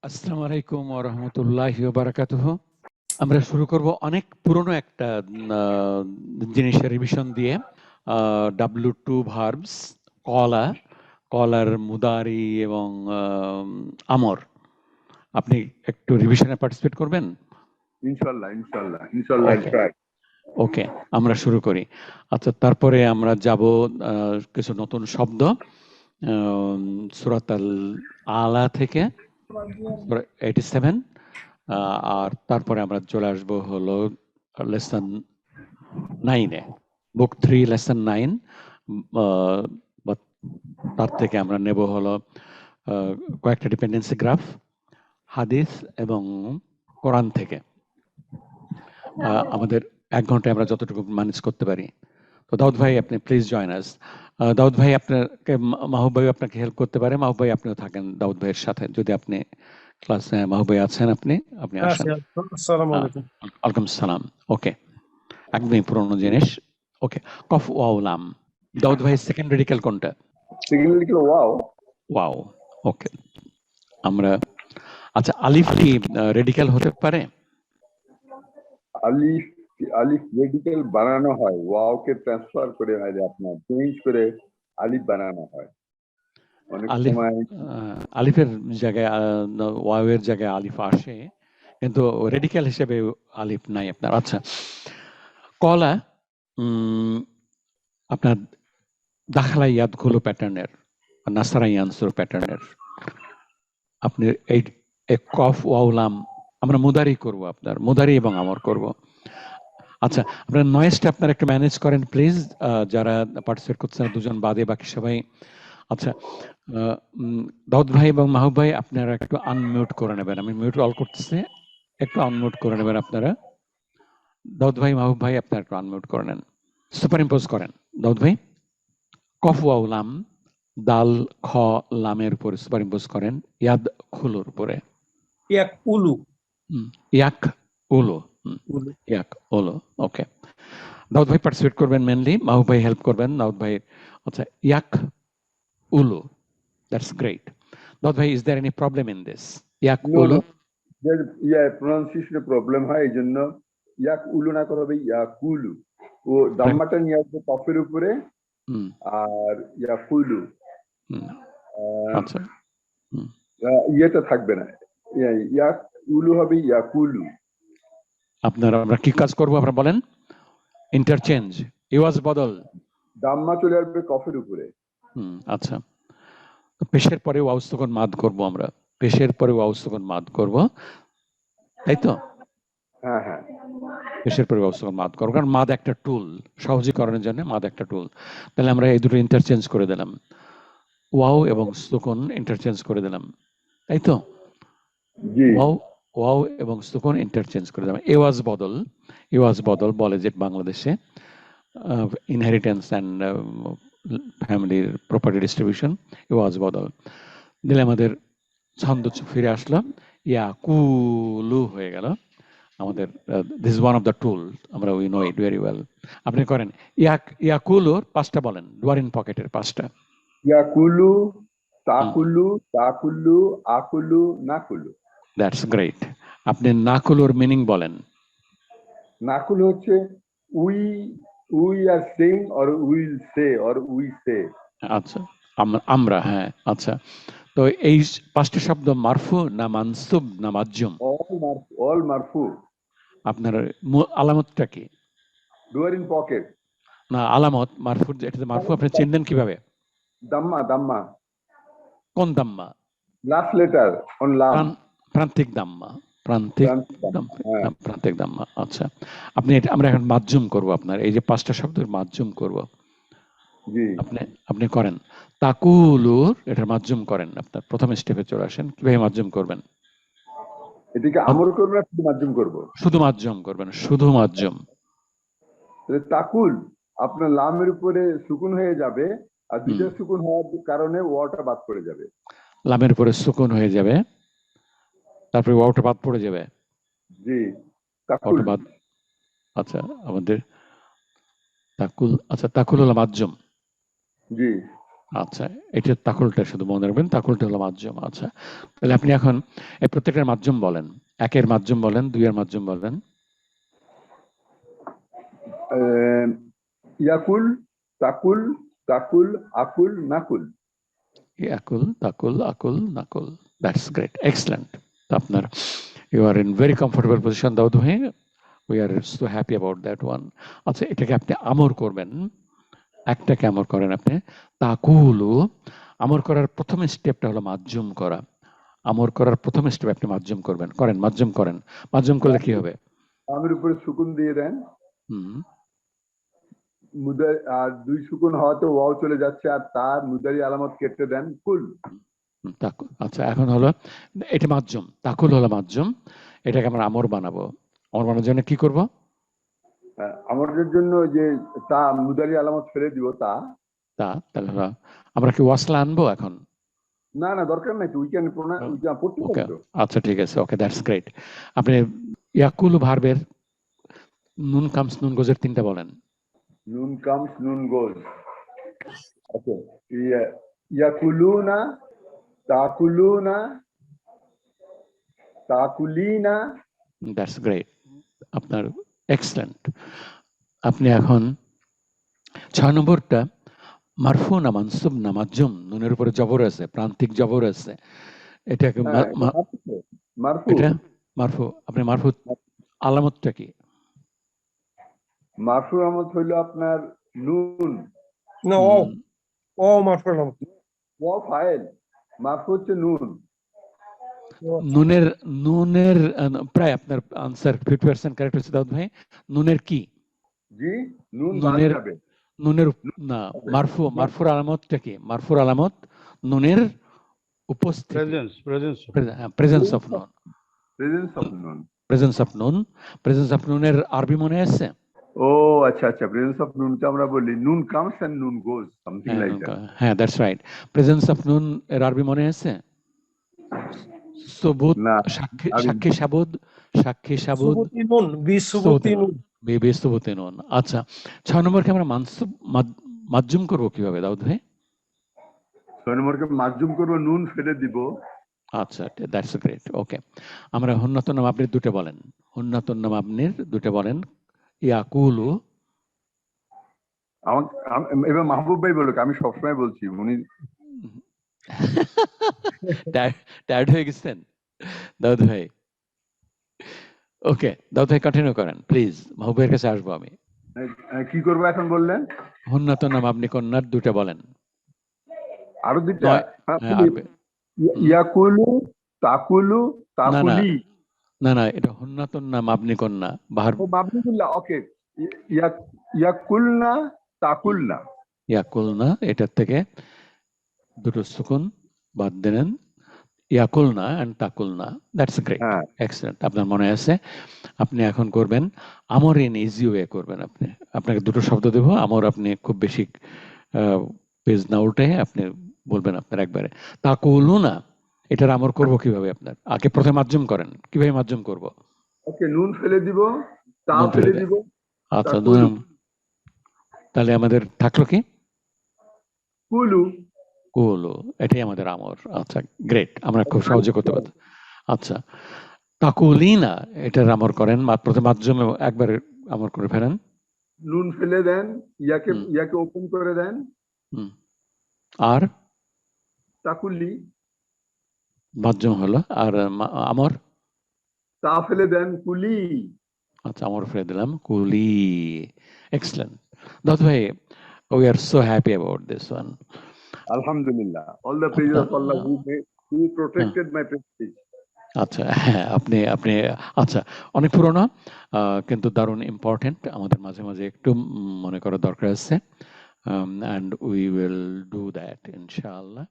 আসসালামু আলাইকুম ওয়া রাহমাতুল্লাহি ওয়া বারাকাতুহু। আমরা শুরু করব অনেক পুরনো একটা জিনিসের রিভিশন দিয়ে। W2 ভার্বস, কলা, কলার মুদারি এবং আমর। আপনি একটু রিভিশনে পার্টিসিপেট করবেন? ইনশাআল্লাহ ইনশাআল্লাহ ইনশাআল্লাহ ট্রাই। ওকে, আমরা শুরু করি। আচ্ছা, তারপরে আমরা যাব কিছু নতুন শব্দ সূরাত আল আলা থেকে 87, আর তারপরে আমরা চলে আসবো হলো লেসন 9-এ, বুক 3 লেসন 9। তার থেকে আমরা নেব হলো কয়েকটা ডিপেন্ডেন্সি গ্রাফ, হাদিস এবং কোরআন থেকে। আমাদের 1 ঘন্টায় আমরা যতটুকু ম্যানেজ করতে পারি। তো দাউদ ভাই, আপনি প্লিজ জয়েন আস। দাউদ ভাই, আপনাকে মাহবুব ভাই আপনাকে হেল্প করতে পারে। মাহবুব ভাই, আপনিও থাকেন দাউদ ভাইয়ের সাথে যদি আপনি ক্লাসে। মাহবুব ভাই আছেন? আপনি আসেন। আসসালামু আলাইকুম। ওয়ালাইকুম সালাম। ওকে, একদমই পুরনো জিনিস। ওকে, কফ ওয়াও লাম। দাউদ ভাই সেকেন্ড রেডিক্যাল কোনটা? Second radical wow. ওয়াও, ওকে। আমরা আচ্ছা, আলিফ কি রেডিক্যাল হতে পারে? আলিফ আলিফ রেডিক্যাল বানানো হয়, ওয়াও কে ট্রান্সফার করে হয়, আপনার চেঞ্জ করে আলিফ বানানো হয় অনেক সময়। আলিফের জায়গায় ওয়াও এর জায়গায় আলিফ আসে, কিন্তু রেডিক্যাল হিসেবে আলিফ নাই আপনার। আচ্ছা, কলা আপনার দাখালা ইয়াদখুলু প্যাটার্নের, নাসারা ইয়ানসুর প্যাটার্নের। আপনি এই কফ ওয়াউলাম আমরা মুদারি করব, আপনার মুদারি এবং আমর করব। আচ্ছা, আপনার নয়েজটা আপনারা একটু ম্যানেজ করেন প্লিজ, যারা পার্টিসিপেট করছেন দুজন বাদে বাকি সবাই। আচ্ছা, দাউদ ভাই এবং মাহবুব ভাই, আপনারা একটু আনমিউট করে নেবেন। আমি মিউট অল করতেছি, একটু আনমিউট করে নেবেন আপনারা। দাউদ ভাই, মাহবুব ভাই, আপনারা একটু আনমিউট করে নেন, সুপার ইম্পোজ করেন। দাউদ ভাই, কফ ওয়াউলাম দাল খ লামের উপরে সুপার ইম্পোজ করেন, ইয়াদ খুলুর উপরে। ইয়াক উলু। ইয়াক উলু। ইয়াক উলু। ওকে, দাউদ ভাই পার্টিসিপেট করবেন মেনলি, মাহবুব ভাই হেল্প করবেন দাউদ ভাই। আচ্ছা, ইয়াক উলু, দ্যাটস গ্রেট। দাউদ ভাই, is there any problem in this? ইয়াক উলু, প্রনাউন্সিয়েশনে প্রবলেম হয়, এই জন্য ইয়াক উলু না করে হবে ইয়াকুলু। ও দাম্মাটা নিয়ে আসবে কফের উপরে, আর ইয়াকুলু আচ্ছা, ইয়েটা থাকবে না, ইয়াক উলু হবে ইয়াকুলু। আপনারা আমরা কি কাজ করবো আপনারা বলেন? ইন্টারচেঞ্জ, ইওয়াজ বদল, দাম্মা চলে আসবে কফের উপরে। আচ্ছা, পেশের পরে ওয়াউস্তকন মাদ করব আমরা, পেশের পরে ওয়াউস্তকন মাদ করব, তাই তো? হ্যাঁ হ্যাঁ, পেশের পরে ওয়াউস্তকন মাদ করব, কারণ মাদ একটা টুল, সহজীকরণের জন্য মাদ একটা টুল। তাহলে আমরা এই দুটো ইন্টারচেঞ্জ করে দিলাম, ওয়াও এবং সুকুন ইন্টারচেঞ্জ করে দিলাম, তাই তো? ওয়াও এবং সুকুন ইন্টারচেঞ্জ করে দিলাম। এওয়াজ বদল, এওয়াজ বদল বলে যে বাংলাদেশে ইনহেরিটেন্স অ্যান্ড ফ্যামিলির প্রপার্টি ডিস্ট্রিবিউশন, এওয়াজ বদল দিলে আমাদের ছন্দ ফিরে আসলো, ইয়াকুলু হয়ে গেল আমাদের। This is one of the tool, আমরা we know it very well. আপনি করেন ইয়াকুলুর পাঁচটা বলেন, ডুয়ার ইন পকেটের পাঁচটা। ইয়াকুলু, তাকুলু, তাকুলু, আকুলু, নাকুলু। That's great. আপনি নাকুলুর মিনিং বলেন। নাকুলু হচ্ছে we are saying or will say or we say. আচ্ছা, আমরা, হ্যাঁ। আচ্ছা, তো এই পাঁচটা শব্দ মারফু না মানসুব না মাজজুম? অল মারফু। আপনার আলামতটা কি? ডুয়ার ইন পকেট না, আলামত মারফু, এটা মারফু আপনি চিনলেন কিভাবে? দাম্মা, দাম্মা। কোন দাম্মা? লাস্ট লেটার অন লাম। প্রান্তিক দাম্মা, প্রান্তিক দাম্মা। আচ্ছা, আপনি আমরা এখন মাজজুম করব, আপনার এই যে পাঁচটা শব্দের মাজজুম করব। জি, আপনি করেন তাকুলুর, এটা মাজজুম করেন। আপনার প্রথম স্টেপে চলে আসেন, কিভাবে মাজজুম করবেন? এদিকে আমর করবো না শুধু মাধ্যম করবো? শুধু মাজজুম করবেন, শুধু মাজজুম। তাকুল আপনার লামের উপরে সুকুন হয়ে যাবে, আর দুইটা সুকুন হওয়ার কারণে ওয়াটা বাদ পড়ে যাবে। লামের উপরে সুকুন হয়ে যাবে, তারপরে ওয়াটা বাদ পড়ে যাবে। জি, তাকুল বাদ। আচ্ছা, আমাদের তাকুল, আচ্ছা তাকুল হলো মাজজুম। জি, আচ্ছা, এটা তাকুলটা শুধু মনে রাখবেন, তাকুলটা হলো মাধ্যম। আচ্ছা, তাহলে আপনি এখন এই প্রত্যেকটার মাধ্যম বলেন। একের মাধ্যম বলেন, দুইয়ের মাধ্যম বলেন। ইয়াকুল, তাকুল, তাকুল, আকুল, নাকুল। ইয়াকুল, তাকুল, আকুল, নাকুল। That's great, excellent. আপনার you are in very comfortable position Daud ভাই। We are so happy about that one. আচ্ছা, এটাকে আপনি আমর করবেন। একটাকে আমর করেন আপনি। তাকুলু, আমর করার প্রথম স্টেপটা হলো মাধ্যম করা। আমর করার প্রথম স্টেপ আপনি মাধ্যম করবেন, করেন, মাধ্যম করেন। মাধ্যম করলে কি হবে? আমের উপরে সুকুন দিয়ে দেন, মুদারি, আর দুই সুকুন হওয়াতে ওয়াও চলে যাচ্ছে, আর তার মুদারি আলামত কেটে দেন কুল। তাকুল। আচ্ছা, এখন হলো এটা মাধ্যম, তাকুল হলো মাধ্যম। এটাকে আমরা আমর বানাবো। আমর বানানোর জন্য কি করব? আমাদের জন্য যে তা মুদারি আলামত ফেলে দিব, তা তাহলে আমরা কি ওয়াসলা আনবো এখন? না না, দরকার নাই তো, উইকেন্ড পড়তে পারি তো। আচ্ছা, ঠিক আছে, ওকে, দ্যাটস গ্রেট। আপনি ইয়াকুল ভার্বের নুন কামস নুন গোজের তিনটা বলেন। নুন কামস নুন গোজ। ওকে, ইয়াকুলুনা, তাকুলুনা, তাকুলিনা। দ্যাটস গ্রেট, আপনার এক্সেলেন্ট। আপনি এখন 6 নম্বরটা মারফু না মানসুব না মাধ্যম, নুনের উপরে জবর আছে, প্রান্তিক জবর আছে। এটাকে মারফু। এটা মারফু। আপনি মারফু আলামতটা কি? মারফু আলামত হইল আপনার নুন। না, ও মারফু আলামত। ও ফাইল, মারফু হচ্ছে নুন। নুনের প্রায় আপনার আনসার 50% কারেক্ট হচ্ছে দাউদ ভাই। নুনের কি? জি, নুন বাদ যাবে। নুনের না, মারফুর আলামতটা কি? মারফুর আলামত নুনের উপস্থিতি, প্রেজেন্স অফ নুন। প্রেজেন্স অফ নুনের আরবি মনে আছে? ও আচ্ছা আচ্ছা, প্রেজেন্স অফ নুনটা আমরা বলি নুন কামস এন্ড নুন গোজ, সামথিং লাইক দ্যাট। হ্যাঁ, দ্যাটস রাইট। প্রেজেন্স অফ নুন এর আরবি মনে আছে? সুবুত, সাক্ষী সাবুদ, সাক্ষী সাবুদ, বিসুবুতি নুন। আচ্ছা, 6 নম্বরকে আমরা মানসুব মাধ্যম করব কিভাবে দাউদ ভাই? 6 নম্বরকে মাধ্যম করব, নুন ফেলে দিব। আচ্ছা, দ্যাটস গ্রেট, ওকে। আমরা হুন্নাতুন নাম আপনি দুটো বলেন। হুন্নাতুন নাম আপনি দুটো বলেন। ইয়াকুলু। এবার মাহবুব ভাই বলুক, আমি সবসময় বলছি, উনি টায়ার্ড হয়ে গেছেন দাউদ ভাই? ওকে, দাউদ ভাই কন্টিনিউ করেন প্লিজ, মাহবুবের কাছে আসবো আমি। কি করবো এখন বললেন? হুন্নাতুন নাম আপনি কন্যার দুটো বলেন। আরো দুইটা? ইয়াকুলু, তাকুলু, তাকুলি। না, এটা হুন্নাতুন নাম আপনি কন্যা বাহার। মাবনিকুল্লাহ, ওকে। ইয়াকুলনা, তাকুলনা। ইয়াকুলনা, এটার থেকে দুটো সুকুন বাদ দিলেন। ইয়াকুলনা এন্ড তাকুলনা। That's great, excellent. আপনার মনে আছে। আপনি এখন করবেন আমর ইন ইজি ওয়ে করবেন। আপনাকে দুটো শব্দ দেব, আমর আপনি খুব বেশি পেজ না উল্টে আপনি বলবেন আপনার একবারে। তাকুলুনা, এটার আমর করব কিভাবে? আপনার আগে প্রথমে মাধ্যম করেন, কিভাবে মাধ্যম করব? ওকে, নুন ফেলে দিব, তা ফেলে দিব। আচ্ছা, তাহলে আমাদের থাকলো কি? কুলু। কুলু, এটাই আমাদের আমর। আচ্ছা, গ্রেট, আমরা খুব সহজে করতে পারবো। আচ্ছা, তাকুলিনা, এটার আমর করেন, প্রথমে মাধ্যম একবার আমর করে ফেলেন। নুন ফেলে দেন, ইয়াকে ওপেন করে দেন। আর তাকুলি মাধ্যম হলো, আর আমর তা ফেলে দেন, কুলি। আচ্ছা, আমর ফেলে দিলাম, কুলি। এক্সেলেন্ট দাউদ ভাই, we are so happy about this one. Alhamdulillah, all the praises of Allah who protected my prestige. আচ্ছা, হ্যাঁ, আপনি আচ্ছা, অনেক পুরনো কিন্তু দারুণ ইম্পর্টেন্ট, আমাদের মাঝে মাঝে একটু মনে করা দরকার আছে, and we will do that inshallah.